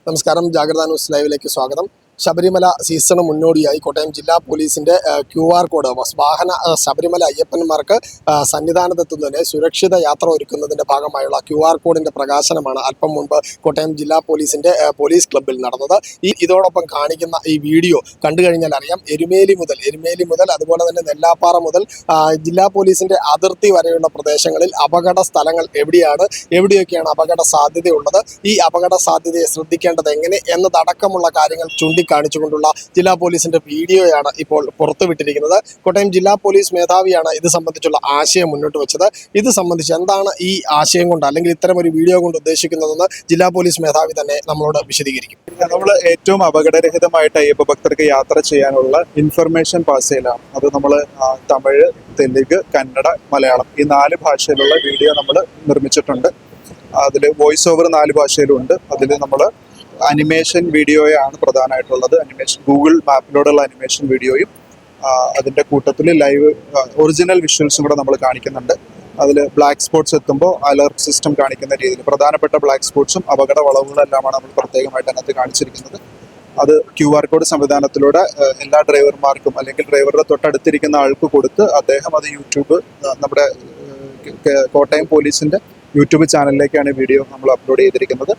നമസ്കാരം. ജാഗ്രത ന്യൂസ് ലൈവിലേക്ക് സ്വാഗതം. ശബരിമല സീസണ് മുന്നോടിയായി കോട്ടയം ജില്ലാ പോലീസിന്റെ QR കോഡ് വാഹന ശബരിമല അയ്യപ്പന്മാർക്ക് സന്നിധാനത്തെത്തുന്നതിന് സുരക്ഷിത യാത്ര ഒരുക്കുന്നതിന്റെ ഭാഗമായുള്ള QR കോഡിന്റെ പ്രകാശനമാണ് അല്പം മുൻപ് കോട്ടയം ജില്ലാ പോലീസിന്റെ പോലീസ് ക്ലബ്ബിൽ നടന്നത്. ഇതോടൊപ്പം കാണിക്കുന്ന ഈ വീഡിയോ കണ്ടു കഴിഞ്ഞാൽ അറിയാം, എരുമേലി മുതൽ അതുപോലെ തന്നെ നെല്ലാപ്പാറ മുതൽ ജില്ലാ പോലീസിന്റെ അതിർത്തി വരെയുള്ള പ്രദേശങ്ങളിൽ അപകട സ്ഥലങ്ങൾ എവിടെയൊക്കെയാണ് അപകട സാധ്യതയുള്ളത്, ഈ അപകട സാധ്യതയെ ശ്രദ്ധിക്കേണ്ടത് എങ്ങനെ എന്നതടക്കമുള്ള കാര്യങ്ങൾ കാണിച്ചുകൊണ്ടുള്ള ജില്ലാ പോലീസിന്റെ വീഡിയോയാണ് ഇപ്പോൾ പുറത്തുവിട്ടിരിക്കുന്നത്. കോട്ടയം ജില്ലാ പോലീസ് മേധാവിയാണ് ഇത് സംബന്ധിച്ചുള്ള ആശയം മുന്നോട്ട് വെച്ചത്. ഇത് സംബന്ധിച്ച് എന്താണ് ഈ ആശയം കൊണ്ട് അല്ലെങ്കിൽ ഇത്തരം ഒരു വീഡിയോ കൊണ്ട് ഉദ്ദേശിക്കുന്നതെന്ന് ജില്ലാ പോലീസ് മേധാവി തന്നെ നമ്മളോട് വിശദീകരിക്കും. നമ്മൾ ഏറ്റവും അപകടരഹിതമായിട്ട് അയ്യപ്പ ഭക്തർക്ക് യാത്ര ചെയ്യാനുള്ള ഇൻഫർമേഷൻ പാസ് ചെയ്യലാണ്. അത് നമ്മൾ തമിഴ്, തെലുങ്ക്, കന്നഡ, മലയാളം ഈ 4 ഭാഷയിലുള്ള വീഡിയോ നമ്മൾ നിർമ്മിച്ചിട്ടുണ്ട്. അതിൽ വോയിസ് ഓവർ 4 ഭാഷയിലുണ്ട്. അതിൽ നമ്മൾ അനിമേഷൻ വീഡിയോയാണ് പ്രധാനമായിട്ടുള്ളത്. അനിമേഷൻ ഗൂഗിൾ മാപ്പിലൂടെയുള്ള അനിമേഷൻ വീഡിയോയും അതിൻ്റെ കൂട്ടത്തിൽ ലൈവ് ഒറിജിനൽ വിഷ്വൽസും കൂടെ നമ്മൾ കാണിക്കുന്നുണ്ട്. അതിൽ ബ്ലാക്ക് സ്പോട്ട്സ് എത്തുമ്പോൾ അലർട്ട് സിസ്റ്റം കാണിക്കുന്ന രീതിയിൽ പ്രധാനപ്പെട്ട ബ്ലാക്ക് സ്പോട്ട്സും അപകട വളവുകളെല്ലാമാണ് നമ്മൾ പ്രത്യേകമായിട്ട് അതിനകത്ത് കാണിച്ചിരിക്കുന്നത്. അത് QR കോഡ് സംവിധാനത്തിലൂടെ എല്ലാ ഡ്രൈവർമാർക്കും അല്ലെങ്കിൽ ഡ്രൈവറുടെ തൊട്ടടുത്തിരിക്കുന്ന ആൾക്ക് കൊടുത്ത് അദ്ദേഹം അത് നമ്മുടെ കോട്ടയം പോലീസിൻ്റെ യൂട്യൂബ് ചാനലിലേക്കാണ് വീഡിയോ നമ്മൾ അപ്ലോഡ് ചെയ്തിരിക്കുന്നത്.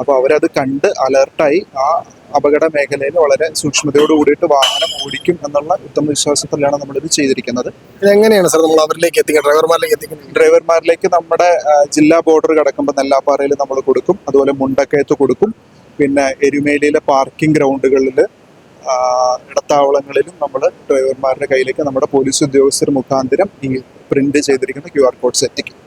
അപ്പോൾ അവരത് കണ്ട് അലർട്ടായി ആ അപകട മേഖലയിൽ വളരെ സൂക്ഷ്മതയോട് കൂടിയിട്ട് വാഹനം ഓടിക്കും എന്നുള്ള ഉത്തമ വിശ്വാസത്തിലാണ് നമ്മളിത് ചെയ്തിരിക്കുന്നത്. എങ്ങനെയാണ് സാർ നമ്മൾ അവരിലേക്ക് ഡ്രൈവർമാരിലേക്ക് നമ്മുടെ ജില്ലാ ബോർഡർ കടക്കുമ്പോൾ നെല്ലാപ്പാറയിൽ നമ്മൾ കൊടുക്കും, അതുപോലെ മുണ്ടക്കയത്ത് കൊടുക്കും, പിന്നെ എരുമേലിയിലെ പാർക്കിംഗ് ഗ്രൗണ്ടുകളിൽ ഇടത്താവളങ്ങളിലും നമ്മൾ ഡ്രൈവർമാരുടെ കയ്യിലേക്ക് നമ്മുടെ പോലീസ് ഉദ്യോഗസ്ഥർ മുഖാന്തരം ഈ പ്രിന്റ് ചെയ്തിരിക്കുന്ന QR കോഡ്സ് എത്തിക്കും.